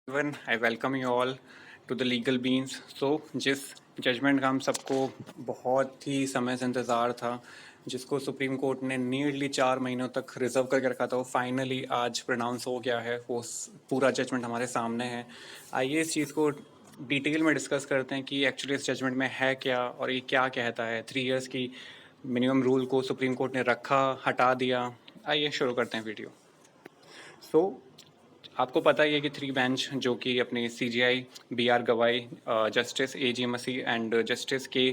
Everyone, I welcome you all to the legal beans. जिस judgement का हम सबको बहुत ही समय से इंतज़ार था, जिसको सुप्रीम कोर्ट ने नियरली 4 महीनों तक रिजर्व करके रखा था, वो फाइनली आज प्रोनाउंस हो गया है। वो पूरा जजमेंट हमारे सामने है। आइए इस चीज़ को डिटेल में डिस्कस करते हैं कि एक्चुअली इस जजमेंट में है क्या और ये क्या कहता है। 3 इयर्स की मिनिमम रूल को सुप्रीम कोर्ट ने रखा, हटा दिया। आइए शुरू करते हैं वीडियो। सो आपको पता ही है कि 3 बेंच जो कि अपने CJI BR गवाई, justice AG Masih and justice के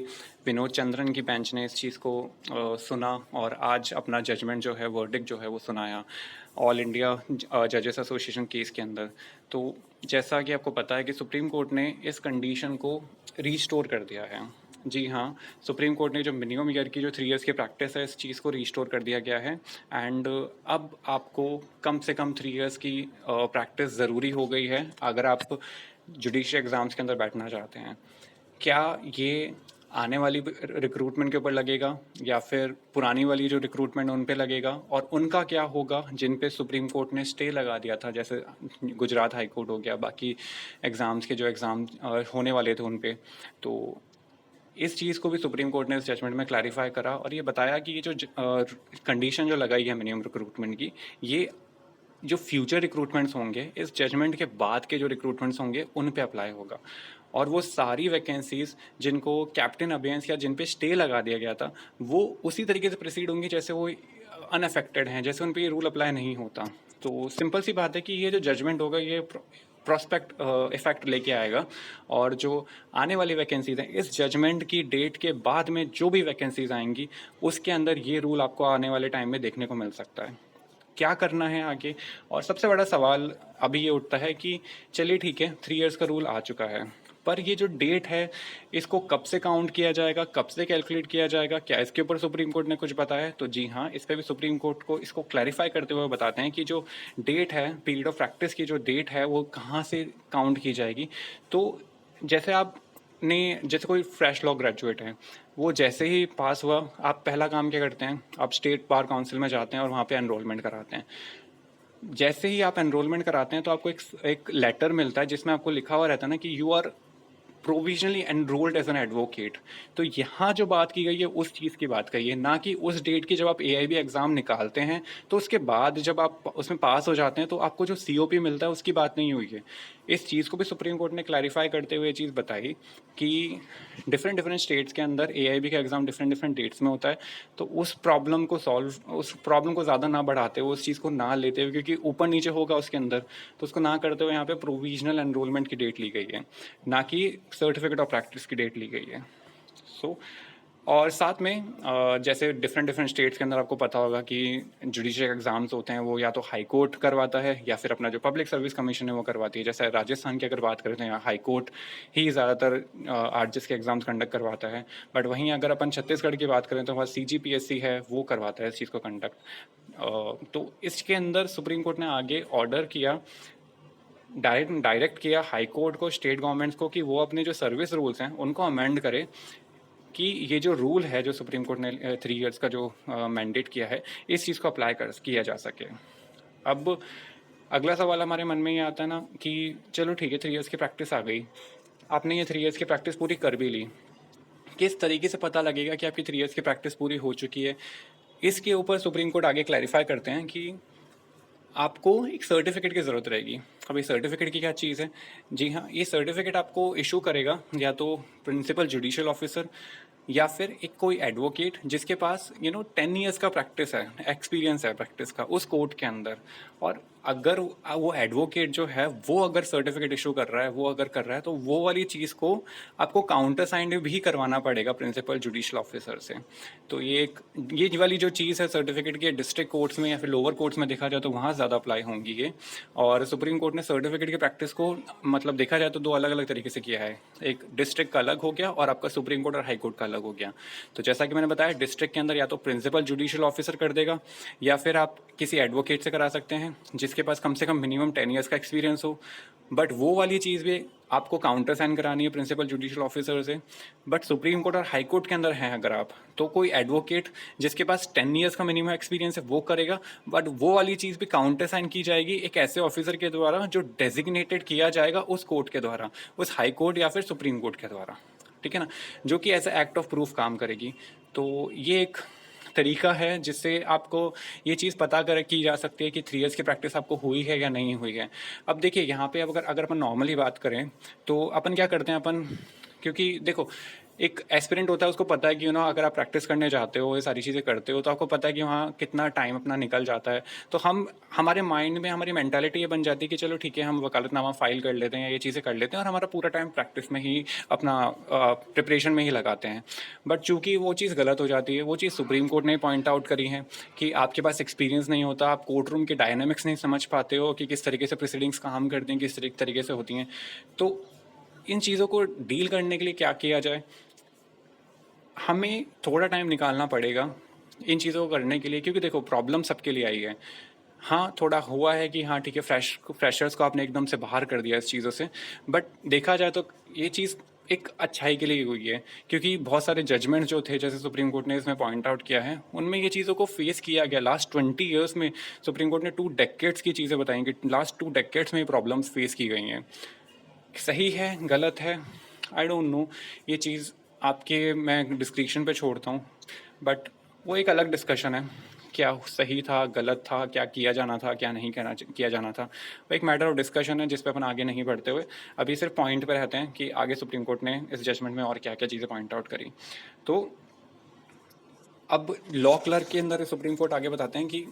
विनोद चंद्रन की बेंच ने इस चीज़ को सुना और आज अपना जजमेंट जो है, वर्डिक्ट जो है वो सुनाया ऑल इंडिया जजेस एसोसिएशन केस के अंदर। तो जैसा कि आपको पता है कि सुप्रीम कोर्ट ने इस कंडीशन को रीस्टोर कर दिया है। जी हाँ, सुप्रीम कोर्ट ने जो मिनिमम ईयर की जो 3 इयर्स की प्रैक्टिस है, इस चीज़ को रिस्टोर कर दिया गया है। एंड अब आपको कम से कम 3 इयर्स की प्रैक्टिस ज़रूरी हो गई है अगर आप जुडिशियल एग्ज़ाम्स के अंदर बैठना चाहते हैं। क्या ये आने वाली रिक्रूटमेंट के ऊपर लगेगा या फिर पुरानी वाली जो रिक्रूटमेंट उन पे लगेगा, और उनका क्या होगा जिन पे सुप्रीम कोर्ट ने स्टे लगा दिया था, जैसे गुजरात हाई कोर्ट हो गया, बाकी एग्ज़ाम्स के जो एग्ज़ाम होने वाले थे उन पे। तो इस चीज़ को भी सुप्रीम कोर्ट ने इस जजमेंट में क्लैरिफाई करा और ये बताया कि ये जो कंडीशन जो लगाई है मिनिमम रिक्रूटमेंट की, ये जो फ्यूचर रिक्रूटमेंट्स होंगे, इस जजमेंट के बाद के जो रिक्रूटमेंट्स होंगे उन पे अप्लाई होगा। और वो सारी वैकेंसीज जिनको कैप्टन अबेयंस या जिन पे स्टे लगा दिया गया था, वो उसी तरीके से प्रोसीड होंगी जैसे वो अनअफेक्टेड हैं, जैसे उन पे ये रूल अप्लाई नहीं होता। तो सिंपल सी बात है कि ये जो जजमेंट होगा, ये प्रोस्पेक्ट इफेक्ट लेके आएगा। और जो आने वाली वैकेंसीज हैं, इस जजमेंट की डेट के बाद में जो भी वैकेंसीज आएंगी, उसके अंदर ये रूल आपको आने वाले टाइम में देखने को मिल सकता है। क्या करना है आगे? और सबसे बड़ा सवाल अभी ये उठता है कि चलिए ठीक है, 3 इयर्स का रूल आ चुका है, पर ये जो डेट है, इसको कब से काउंट किया जाएगा, कब से कैलकुलेट किया जाएगा? क्या इसके ऊपर सुप्रीम कोर्ट ने कुछ बताया? तो जी हाँ, इस पर भी सुप्रीम कोर्ट को इसको क्लैरिफाई करते हुए बताते हैं कि जो डेट है, पीरियड ऑफ प्रैक्टिस की जो डेट है, वो कहाँ से काउंट की जाएगी। तो जैसे जैसे कोई फ्रेश लॉ ग्रेजुएट है, वो जैसे ही पास हुआ, आप पहला काम क्या करते हैं? आप स्टेट बार काउंसिल में जाते हैं और वहाँ पे एनरोलमेंट कराते हैं। जैसे ही आप एनरोलमेंट कराते हैं तो आपको एक लेटर मिलता है जिसमें आपको लिखा हुआ रहता है ना कि you are provisionally enrolled as an advocate. तो यहाँ जो बात की गई है, उस चीज़ की बात कही है, ना कि उस डेट की जब आप AIB एग्ज़ाम निकालते हैं तो उसके बाद जब आप उसमें पास हो जाते हैं तो आपको जो COP मिलता है, उसकी बात नहीं हुई है। इस चीज़ को भी सुप्रीम कोर्ट ने क्लैरिफाई करते हुए ये चीज़ बताई कि डिफरेंट डिफरेंट स्टेट्स के अंदर AIB का एग्ज़ाम डिफरेंट डिफरेंट डेट्स में होता है। तो उस प्रॉब्लम को ज़्यादा ना बढ़ाते हुए, उस चीज़ को ना लेते हुए, क्योंकि ऊपर नीचे होगा उसके अंदर, तो उसको ना करते हुए यहाँ पे प्रोविजनल एनरोलमेंट की डेट ली गई है, ना कि सर्टिफिकेट ऑफ प्रैक्टिस की डेट ली गई है। सो और साथ में जैसे डिफरेंट डिफरेंट स्टेट्स के अंदर आपको पता होगा कि जुडिशियल एग्जाम्स होते हैं, वो या तो हाई कोर्ट करवाता है या फिर अपना जो पब्लिक सर्विस कमीशन है वो करवाती है। जैसे राजस्थान की अगर बात करें तो यहाँ हाई कोर्ट ही ज़्यादातर RJS के एग्जाम्स कंडक्ट करवाता है। बट वहीं अगर अपन छत्तीसगढ़ की बात करें तो वहाँ CGPSC है, वो करवाता है इस चीज़ को कंडक्ट। तो इसके अंदर सुप्रीम कोर्ट ने आगे ऑर्डर किया, डायरेक्ट किया हाई कोर्ट को, स्टेट गवर्नमेंट्स को, कि वो अपने जो सर्विस रूल्स हैं उनको अमेंड करे कि ये जो रूल है जो सुप्रीम कोर्ट ने 3 इयर्स का जो मैंडेट किया है, इस चीज़ को अप्लाई किया जा सके। अब अगला सवाल हमारे मन में ये आता है ना कि चलो ठीक है, 3 इयर्स की प्रैक्टिस आ गई, आपने ये 3 इयर्स की प्रैक्टिस पूरी कर भी ली, किस तरीके से पता लगेगा कि आपकी 3 इयर्स की प्रैक्टिस पूरी हो चुकी है? इसके ऊपर सुप्रीम कोर्ट आगे क्लैरिफाई करते हैं कि आपको एक सर्टिफिकेट की ज़रूरत रहेगी। अब ये सर्टिफिकेट की क्या चीज़ है? जी हाँ, ये सर्टिफिकेट आपको इशू करेगा या तो प्रिंसिपल जुडिशियल ऑफिसर या फिर एक कोई एडवोकेट जिसके पास 10 इयर्स का प्रैक्टिस है, एक्सपीरियंस है प्रैक्टिस का उस कोर्ट के अंदर। और अगर वो एडवोकेट जो है वो अगर सर्टिफिकेट इशू कर रहा है, वो अगर कर रहा है, तो वो वाली चीज़ को आपको काउंटर साइन भी करवाना पड़ेगा प्रिंसिपल जुडिशियल ऑफिसर से। तो ये वाली जो चीज़ है सर्टिफिकेट की, डिस्ट्रिक्ट कोर्ट्स में या फिर लोअर कोर्ट्स में देखा जाए तो वहाँ ज़्यादा अप्लाई होंगी ये। और सुप्रीम कोर्ट ने सर्टिफिकेट की प्रैक्टिस को मतलब देखा जाए तो दो अलग अलग तरीके से किया है। एक डिस्ट्रिक्ट का अलग हो गया और आपका सुप्रीम कोर्ट और हाई कोर्ट का अलग हो गया। तो जैसा कि मैंने बताया, डिस्ट्रिक्ट के अंदर या तो प्रिंसिपल जुडिशियल ऑफिसर कर देगा या फिर आप किसी एडवोकेट से करा सकते हैं, जिसके पास कम से कम मिनिमम 10 ईयर्स का एक्सपीरियंस हो, बट वो वाली चीज़ भी आपको काउंटर साइन करानी है प्रिंसिपल जुडिशियल ऑफिसर से। बट सुप्रीम कोर्ट और हाई कोर्ट के अंदर हैं अगर आप, तो कोई एडवोकेट जिसके पास 10 ईयर्स का मिनिमम एक्सपीरियंस है वो करेगा, बट वो वाली चीज़ भी काउंटर साइन की जाएगी एक ऐसे ऑफिसर के द्वारा जो डेजिग्नेटेड किया जाएगा उस कोर्ट के द्वारा, उस हाई कोर्ट या फिर सुप्रीम कोर्ट के द्वारा, ठीक है ना, जो कि as a act of proof काम करेगी। तो ये एक तरीका है जिससे आपको ये चीज़ पता कर की जा सकती है कि 3 इयर्स की प्रैक्टिस आपको हुई है या नहीं हुई है। अब देखिए यहाँ पे अब अगर अपन नॉर्मली बात करें तो अपन क्या करते हैं अपन, क्योंकि देखो एक एस्पिरेंट होता है उसको पता है कि अगर आप प्रैक्टिस करने जाते हो ये सारी चीज़ें करते हो तो आपको पता है कि वहाँ कितना टाइम अपना निकल जाता है। तो हम हमारे माइंड में हमारी मेंटालिटी ये बन जाती है कि चलो ठीक है हम वकालतनामा फाइल कर लेते हैं या ये चीज़ें कर लेते हैं और हमारा पूरा टाइम प्रैक्टिस में ही अपना प्रिपरेशन में ही लगाते हैं। बट चूंकि वो चीज़ गलत हो जाती है, वो चीज़ सुप्रीम कोर्ट ने पॉइंट आउट करी है कि आपके पास एक्सपीरियंस नहीं होता, आप कोर्ट रूम के डायनामिक्स नहीं समझ पाते हो कि किस तरीके से प्रोसीडिंग्स काम करती हैं, किस तरीके से होती हैं। तो इन चीज़ों को डील करने के लिए क्या किया जाए, हमें थोड़ा टाइम निकालना पड़ेगा इन चीज़ों को करने के लिए, क्योंकि देखो प्रॉब्लम सबके लिए आई है। हाँ, थोड़ा हुआ है कि हाँ ठीक है फ्रेशर्स को आपने एकदम से बाहर कर दिया इस चीज़ों से, बट देखा जाए तो ये चीज़ एक अच्छाई के लिए हुई है, क्योंकि बहुत सारे जजमेंट जो थे जैसे सुप्रीम कोर्ट ने इसमें पॉइंट आउट किया है उनमें ये चीज़ों को फेस किया गया। लास्ट 20 ईयर्स में सुप्रीम कोर्ट ने 2 डेकेड्स की चीज़ें बताई कि लास्ट 2 डेकेड्स में ये प्रॉब्लम्स फेस की गई हैं। सही है गलत है आई डोंट नो, ये चीज़ आपके मैं डिस्क्रिप्शन पे छोड़ता हूँ, बट वो एक अलग डिस्कशन है क्या सही था गलत था, क्या किया जाना था क्या नहीं किया जाना था, वो एक मैटर ऑफ डिस्कशन है जिस पे अपन आगे नहीं बढ़ते हुए अभी सिर्फ पॉइंट पे रहते हैं कि आगे सुप्रीम कोर्ट ने इस जजमेंट में और क्या क्या चीज़ें पॉइंट आउट करी। तो अब लॉ क्लर्क के अंदर सुप्रीम कोर्ट आगे बताते हैं कि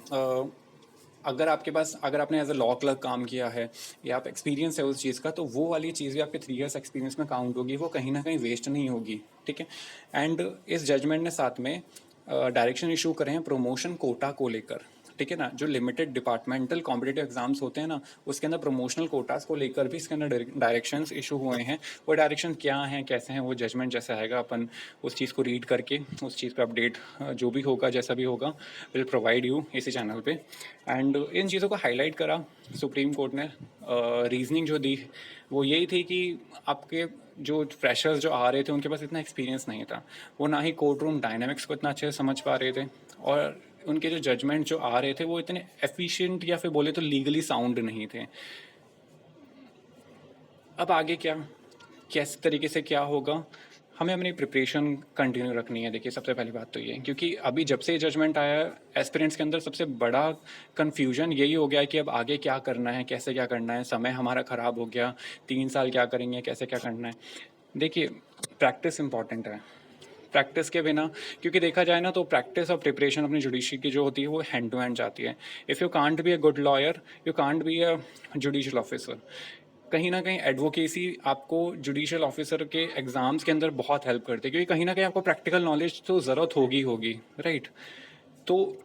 अगर आपने एज अ लॉ क्लर्क काम किया है या आप एक्सपीरियंस है उस चीज़ का, तो वो वाली चीज़ भी आपके 3 इयर्स एक्सपीरियंस में काउंट होगी, वो कहीं ना कहीं वेस्ट नहीं होगी, ठीक है। एंड इस जजमेंट ने साथ में डायरेक्शन इशू करे हैं प्रमोशन कोटा को लेकर, ठीक है ना, जो लिमिटेड डिपार्टमेंटल कॉम्पिटेटिव एग्जाम्स होते हैं ना उसके अंदर प्रमोशनल कोटास को लेकर भी इसके अंदर डायरेक्शंस इशू हुए हैं। वो डायरेक्शन क्या हैं कैसे हैं वो जजमेंट जैसे आएगा अपन उस चीज़ को रीड करके उस चीज़ पे अपडेट जो भी होगा जैसा भी होगा विल प्रोवाइड यू इसी चैनल पे। एंड इन चीज़ों को हाईलाइट करा सुप्रीम कोर्ट ने, रीजनिंग जो दी वो यही थी कि आपके जो फ्रेशर्स जो आ रहे थे उनके पास इतना एक्सपीरियंस नहीं था, वो ना ही कोर्ट रूम डायनामिक्स को इतना अच्छे से समझ पा रहे थे, और उनके जो जजमेंट जो आ रहे थे वो इतने एफिशिएंट या फिर बोले तो लीगली साउंड नहीं थे। अब आगे क्या किस तरीके से क्या होगा, हमें अपनी प्रिपरेशन कंटिन्यू रखनी है। देखिए सबसे पहली बात तो ये है क्योंकि अभी जब से जजमेंट आया एस्पिरेंट्स के अंदर सबसे बड़ा कन्फ्यूजन यही हो गया है कि अब आगे क्या करना है, कैसे क्या करना है, समय हमारा ख़राब हो गया, 3 साल क्या करेंगे, कैसे क्या करना है। देखिए प्रैक्टिस इंपॉर्टेंट है, प्रैक्टिस के बिना, क्योंकि देखा जाए ना तो प्रैक्टिस और प्रिपरेशन अपनी जुडिशरी की जो होती है वो हैंड टू हैंड जाती है। If you can't be a good lawyer you can't be a judicial officer. कहीं ना कहीं एडवोकेसी आपको जुडिशियल ऑफिसर के एग्जाम्स के अंदर बहुत हेल्प करती है, क्योंकि कहीं ना कहीं आपको प्रैक्टिकल नॉलेज तो ज़रूरत होगी, राइट। तो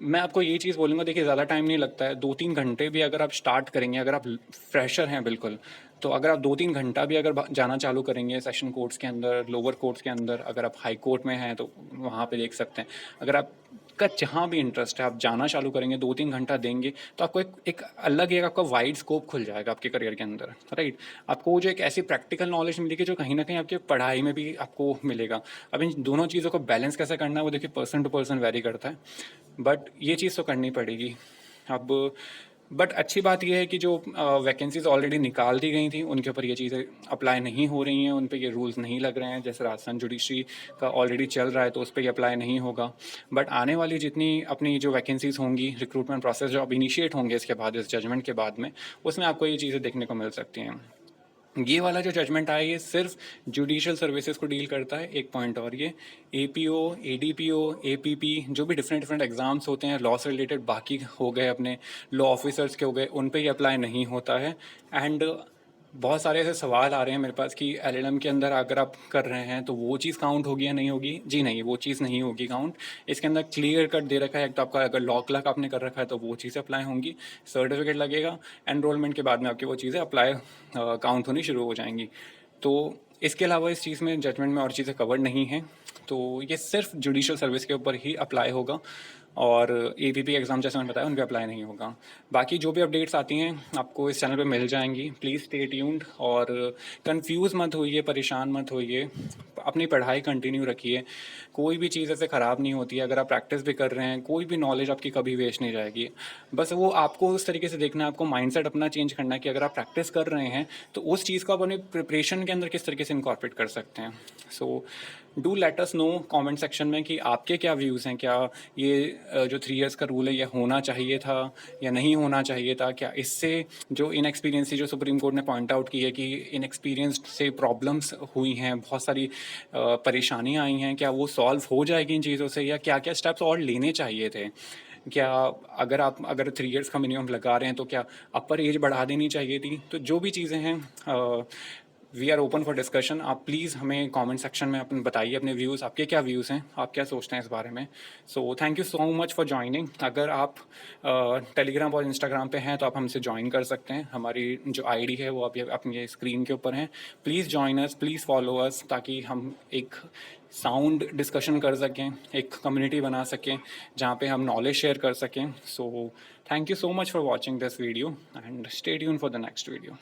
मैं आपको ये चीज़ बोलूँगा, देखिए ज़्यादा टाइम नहीं लगता है, 2-3 घंटे भी अगर आप स्टार्ट करेंगे, अगर आप फ्रेशर हैं बिल्कुल, तो अगर आप 2-3 घंटा भी अगर जाना चालू करेंगे सेशन कोर्ट्स के अंदर, लोअर कोर्ट्स के अंदर, अगर आप हाई कोर्ट में हैं तो वहाँ पे देख सकते हैं, अगर आपका जहाँ भी इंटरेस्ट है आप जाना चालू करेंगे, 2-3 घंटा देंगे तो आपको एक अलग एक आपका वाइड स्कोप खुल जाएगा आपके करियर के अंदर, राइट। आपको वो जो एक ऐसी प्रैक्टिकल नॉलेज मिलेगी जो कहीं ना कहीं आपकी पढ़ाई में भी आपको मिलेगा। अब इन दोनों चीज़ों को बैलेंस कैसे करना है वो देखिए पर्सन टू पर्सन वेरी करता है, बट ये चीज़ तो करनी पड़ेगी। अब बट अच्छी बात यह है कि जो वैकेंसीज ऑलरेडी निकाल दी गई थी उनके ऊपर ये चीज़ें अप्लाई नहीं हो रही हैं, उन पे ये रूल्स नहीं लग रहे हैं। जैसे राजस्थान जुडिशरी का ऑलरेडी चल रहा है तो उस पर ये अप्लाई नहीं होगा, बट आने वाली जितनी अपनी जो वैकेंसीज होंगी, रिक्रूटमेंट प्रोसेस जो अब इनिशिएट होंगे इसके बाद, इस जजमेंट के बाद में, उसमें आपको ये चीज़ें देखने को मिल सकती हैं। ये वाला जो जजमेंट आया ये सिर्फ जुडिशियल सर्विसेज को डील करता है। एक पॉइंट और, ये एपीओ, एडीपीओ, एपीपी जो भी डिफरेंट डिफरेंट एग्जाम्स होते हैं लॉ से रिलेटेड, बाकी हो गए अपने लॉ ऑफिसर्स के हो गए, उन पे ये अप्लाई नहीं होता है। एंड बहुत सारे ऐसे सवाल आ रहे हैं मेरे पास कि एलएलएम के अंदर अगर आप कर रहे हैं तो वो चीज़ काउंट होगी या नहीं होगी। जी नहीं, वो चीज़ नहीं होगी काउंट। इसके अंदर क्लियर कट दे रखा है, एक तो आपका अगर लॉ क्लर्क आपने कर रखा है तो वो चीज़ें अप्लाई होंगी, सर्टिफिकेट लगेगा, एनरोलमेंट के बाद में आपकी वो चीज़ें अप्लाई काउंट होनी शुरू हो जाएंगी। तो इसके अलावा इस चीज़ में जजमेंट में और चीज़ें कवर नहीं हैं, तो ये सिर्फ जुडिशियल सर्विस के ऊपर ही अप्लाई होगा। और APP एग्ज़ाम जैसे मैंने बताया उन पे अप्लाई नहीं होगा। बाकी जो भी अपडेट्स आती हैं आपको इस चैनल पे मिल जाएंगी। प्लीज़ स्टे ट्यून्ड और कंफ्यूज मत होइए, परेशान मत होइए, अपनी पढ़ाई कंटिन्यू रखिए। कोई भी चीज़ ऐसे ख़राब नहीं होती है। अगर आप प्रैक्टिस भी कर रहे हैं, कोई भी नॉलेज आपकी कभी वेस्ट नहीं जाएगी। बस वो आपको उस तरीके से देखना है, आपको माइंडसेट अपना चेंज करना है कि अगर आप प्रैक्टिस कर रहे हैं तो उस चीज़ को आप अपनी प्रिपरेशन के अंदर किस तरीके से इनकॉर्पोरेट कर सकते हैं। So do let us know comment section में कि आपके क्या व्यूज़ हैं। क्या ये जो 3 इयर्स का रूल है ये होना चाहिए था या नहीं होना चाहिए था? क्या इससे जो इनएक्सपीरियंसी जो सुप्रीम कोर्ट ने पॉइंट आउट की है कि इनएक्सपीरियंस्ड से प्रॉब्लम्स हुई हैं, बहुत सारी परेशानियां आई हैं, क्या वो सॉल्व हो जाएगी इन चीज़ों से, या क्या क्या स्टेप्स और लेने चाहिए थे? क्या अगर 3 इयर्स का मिनिमम लगा रहे हैं तो क्या अपर एज बढ़ा देनी चाहिए थी? तो जो भी चीज़ें हैं we are open for discussion. आप प्लीज़ हमें कमेंट सेक्शन में अपन बताइए अपने व्यूज़, आपके क्या व्यूज़ हैं, आप क्या सोचते हैं इस बारे में। So thank you so much for joining. अगर आप टेलीग्राम और इंस्टाग्राम पे हैं तो आप हमसे ज्वाइन कर सकते हैं। हमारी जो आईडी है वो अभी अपनी स्क्रीन के ऊपर है। Please join us, please follow us, ताकि हम एक साउंड डिस्कशन कर सकें, एक कम्युनिटी बना सकें जहाँ पे हम नॉलेज शेयर कर सकें। So thank you so much for watching this video and stay tune for the next video.